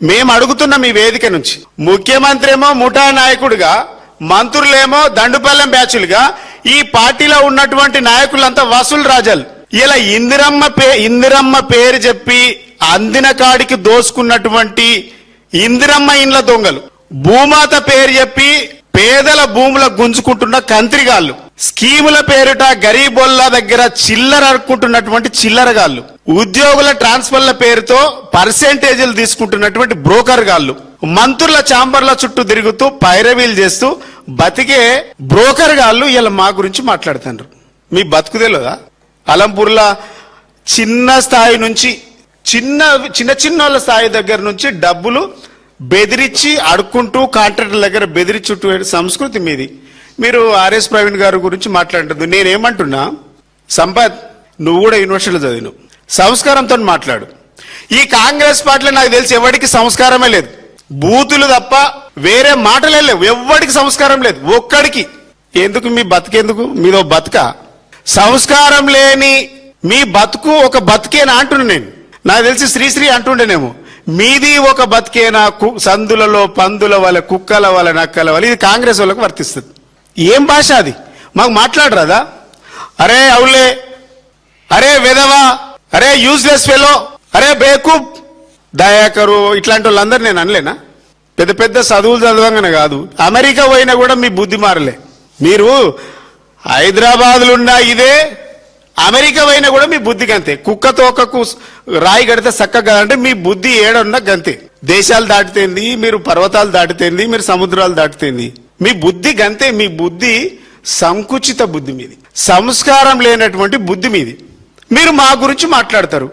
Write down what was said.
మేము అడుగుతున్న మీ వేదిక నుంచి ముఖ్యమంత్రి ఏమో ముఠా నాయకుడిగా, మంత్రులేమో దండుపల్లెం బ్యాచులుగా, ఈ పార్టీలో ఉన్నటువంటి నాయకులంతా వసూలు రాజాలు. ఇలా ఇందిరమ్మ పేరు చెప్పి అందిన కాడికి దోసుకున్నటువంటి ఇందిరమ్మ ఇండ్ల దొంగలు, భూమాత పేరు చెప్పి పేదల భూముల గుంజుకుంటున్న కంత్రిగాళ్ళు, స్కీముల పేరుట గరీబోళ్ళ దగ్గర చిల్లర అరుక్కుంటున్నటువంటి చిల్లరగాళ్ళు, ఉద్యోగుల ట్రాన్స్ఫర్ల పేరుతో పర్సెంటేజీలు తీసుకుంటున్నటువంటి బ్రోకర్ గాళ్ళు, మంత్రుల ఛాంబర్ల చుట్టూ తిరుగుతూ పైరవీలు చేస్తూ బతికే బ్రోకర్ గాళ్ళు ఇలా మా గురించి మాట్లాడుతున్నారు. మీ బతుకు తెలియదా? అలంపూర్లా చిన్న స్థాయి నుంచి చిన్న స్థాయి దగ్గర నుంచి డబ్బులు బెదిరించి అడుక్కుంటూ కాంట్రాక్టర్ల దగ్గర బెదిరించుట్టు సంస్కృతి మీది. మీరు ఆర్ఎస్ ప్రవీణ్ గారి గురించి మాట్లాడుతుంది. నేనేమంటున్నా, సంపత్ నువ్వు కూడా యూనివర్సిటీలో చదివిను, సంస్కారంతో మాట్లాడు. ఈ కాంగ్రెస్ పార్టీలో నాకు తెలిసి ఎవరికి సంస్కారమే లేదు, బూతులు తప్ప వేరే మాటలే లేవు, ఎవరికి సంస్కారం లేదు ఒక్కడికి. ఎందుకు మీ బతుకెందుకు? మీదో బతుక? సంస్కారం లేని మీ బతుకు ఒక బతికేనా అంటున్నా నేను. నాకు తెలిసి శ్రీశ్రీ అంటుండేనేమో, మీది ఒక బతికేనా సందులలో పందుల వల్ల, కుక్కల వల్ల, నక్కల వల్ల. ఇది కాంగ్రెస్ వాళ్ళకు వర్తిస్తుంది. ఏం భాష అది? మాకు మాట్లాడరాదా? అరే అవులే, అరే వెదవా, అరే యూజ్లెస్ ఫెలో, అరే బేకూబ్, దయాకరు, ఇట్లాంటి వాళ్ళందరూ నేను అనలేనా? పెద్ద పెద్ద చదువులు చదవంగానే కాదు, అమెరికా పోయినా కూడా మీ బుద్ధి మారలే. మీరు హైదరాబాద్లున్నా ఇదే, అమెరికా పోయినా కూడా మీ బుద్ధి గంతే. కుక్క తోకకు రాయి కడితే చక్కగా అంటే మీ బుద్ధి ఏడున్నా గంతే. దేశాలు దాటితేంది, మీరు పర్వతాలు దాటితేంది, మీరు సముద్రాలు దాటితేంది, మీ బుద్ధి గంతే. మీ బుద్ధి సంకుచిత బుద్ధి మీది, సంస్కారం లేనటువంటి బుద్ధి మీది. మీరు మా గురించి మాట్లాడతారు.